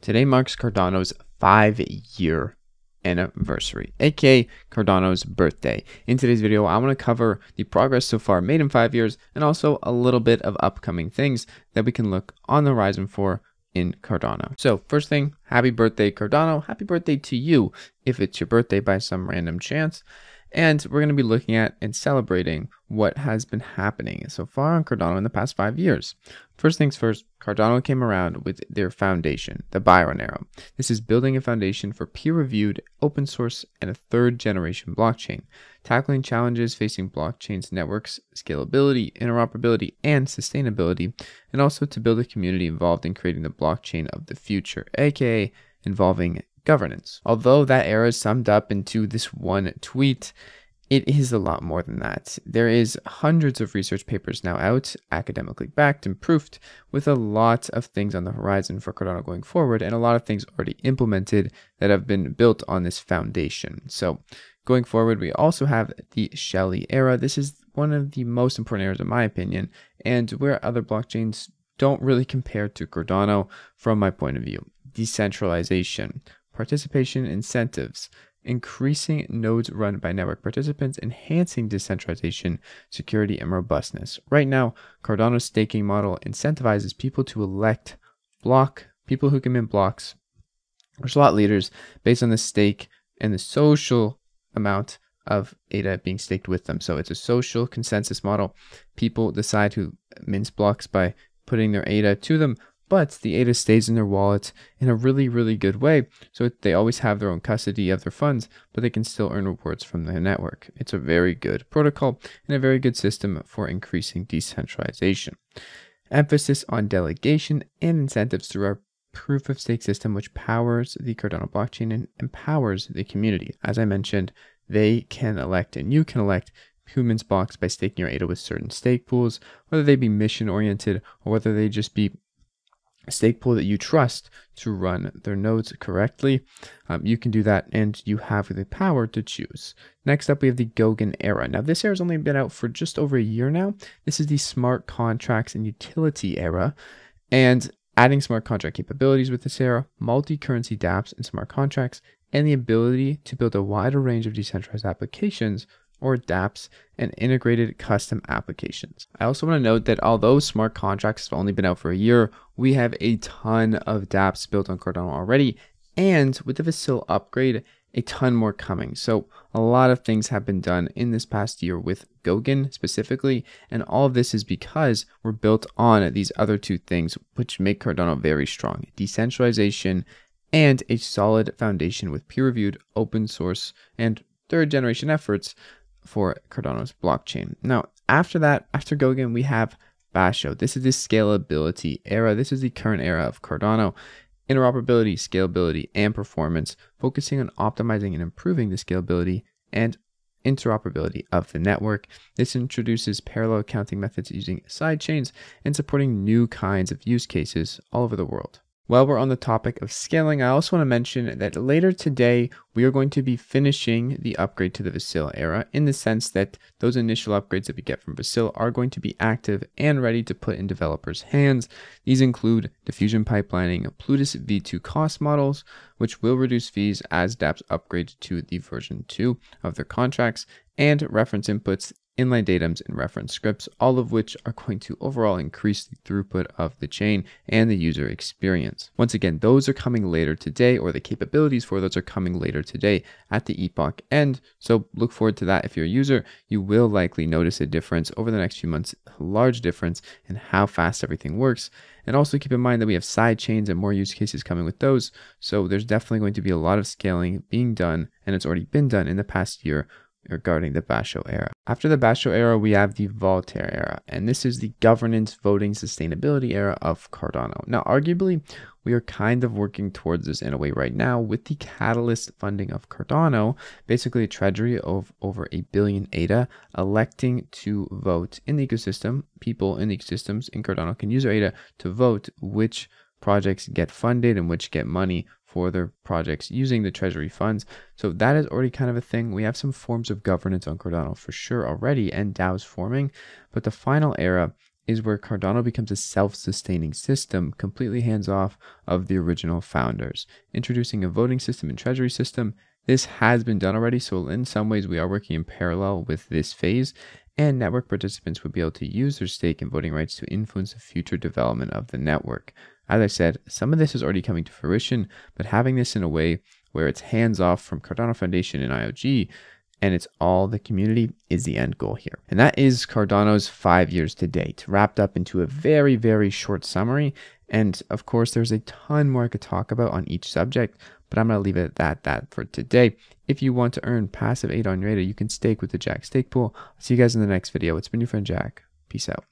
Today marks Cardano's 5-year anniversary, aka Cardano's birthday. In today's video, I want to cover the progress so far made in 5 years and also a little bit of upcoming things that we can look on the horizon for in Cardano. So first thing, happy birthday Cardano. Happy birthday to you if it's your birthday by some random chance. And we're going to be looking at and celebrating what has been happening so far on Cardano in the past 5 years. First things first, Cardano came around with their foundation, the Basho ERA. This is building a foundation for peer-reviewed, open source, and a third-generation blockchain, tackling challenges facing blockchains, networks, scalability, interoperability, and sustainability, and also to build a community involved in creating the blockchain of the future, aka involving governance. Although that era is summed up into this one tweet, it is a lot more than that. There is hundreds of research papers now out, academically backed and proofed, with a lot of things on the horizon for Cardano going forward, and a lot of things already implemented that have been built on this foundation. So going forward, we also have the Shelley ERA. This is one of the most important eras in my opinion, and where other blockchains don't really compare to Cardano from my point of view. Decentralization, participation incentives, increasing nodes run by network participants, enhancing decentralization, security, and robustness. Right now, Cardano's staking model incentivizes people to elect people who can mint blocks or slot leaders based on the stake and the social amount of ADA being staked with them. So it's a social consensus model. People decide who mints blocks by putting their ADA to them, but the ADA stays in their wallet in a really, really good way. So they always have their own custody of their funds, but they can still earn rewards from the network. It's a very good protocol and a very good system for increasing decentralization. Emphasis on delegation and incentives through our proof of stake system, which powers the Cardano blockchain and empowers the community. As I mentioned, they can elect and you can elect who mints blocks by staking your ADA with certain stake pools, whether they be mission oriented or whether they just be a stake pool that you trust to run their nodes correctly. You can do that and you have the power to choose. Next up, we have the Gogan ERA. Now this era has only been out for just over a year now. This is the smart contracts and utility era, and adding smart contract capabilities with this era, multi-currency dApps and smart contracts, and the ability to build a wider range of decentralized applications or dApps and integrated custom applications. I also want to note that although smart contracts have only been out for a year, we have a ton of dApps built on Cardano already, and with the Facile upgrade, a ton more coming. So a lot of things have been done in this past year with Gogan specifically, and all of this is because we're built on these other two things which make Cardano very strong: decentralization and a solid foundation with peer-reviewed, open source, and third-generation efforts for Cardano's blockchain. Now, after that, after Gogan, we have Basho. This is the scalability era. This is the current era of Cardano. Interoperability, scalability, and performance, focusing on optimizing and improving the scalability and interoperability of the network. This introduces parallel accounting methods using sidechains and supporting new kinds of use cases all over the world. While we're on the topic of scaling, I also want to mention that later today, we are going to be finishing the upgrade to the Facile ERA, in the sense that those initial upgrades that we get from Facile are going to be active and ready to put in developers' hands. These include diffusion pipelining, Plutus V2 cost models, which will reduce fees as dApps upgrade to the version 2 of their contracts, and reference inputs, inline datums, and reference scripts, all of which are going to overall increase the throughput of the chain and the user experience. Once again, those are coming later today, or the capabilities for those are coming later today at the epoch end. So look forward to that. If you're a user, you will likely notice a difference over the next few months, a large difference in how fast everything works. And also keep in mind that we have side chains and more use cases coming with those. So there's definitely going to be a lot of scaling being done, and it's already been done in the past year regarding the Basho ERA. After the Basho ERA, we have the Voltaire ERA, and this is the governance, voting, sustainability era of Cardano. Now, arguably, we are kind of working towards this in a way right now with the catalyst funding of Cardano, basically a treasury of over 1 billion ADA electing to vote in the ecosystem. People in the ecosystems in Cardano can use their ADA to vote which projects get funded and which get money for their projects using the treasury funds. So that is already kind of a thing. We have some forms of governance on Cardano for sure already, and DAOs forming, but the final era is where Cardano becomes a self-sustaining system, completely hands-off of the original founders. Introducing a voting system and treasury system, this has been done already, so in some ways we are working in parallel with this phase, and network participants would be able to use their stake and voting rights to influence the future development of the network. As I said, some of this is already coming to fruition, but having this in a way where it's hands-off from Cardano Foundation and IOG, and it's all the community, is the end goal here. And that is Cardano's 5 years to date, wrapped up into a very, very short summary. And of course, there's a ton more I could talk about on each subject, but I'm going to leave it at that for today. If you want to earn passive ADA on your ADA, you can stake with the Jack Stake Pool. I'll see you guys in the next video. It's been your friend Jack. Peace out.